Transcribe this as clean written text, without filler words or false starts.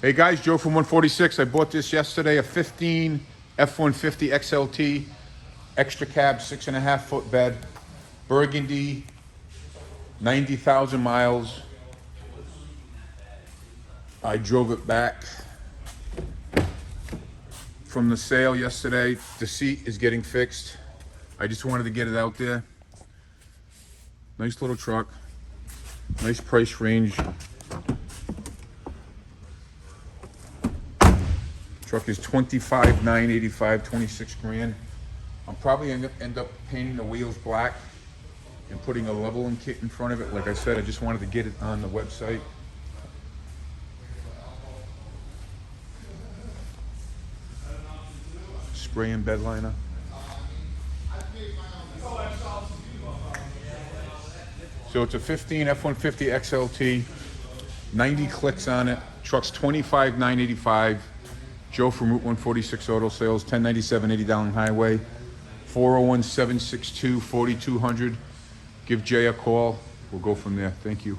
Hey guys, Joe from 146. I bought this yesterday, a 15 F-150 XLT, extra cab, 6.5 foot bed, burgundy, 90,000 miles. I drove it back from the sale yesterday. The seat is getting fixed. I just wanted to get it out there. Nice little truck, nice price range. Truck is $25,985, 26 grand. I'm probably end up painting the wheels black and putting a leveling kit in front of it. Like I said, I just wanted to get it on the website. Spray and bed liner. So it's a 15 F-150 XLT, 90 clicks on it. Truck's $25,985. Joe from Route 146 Auto Sales, 1097 80 Dowling Highway, 401-762-4200. Give Jay a call. We'll go from there. Thank you.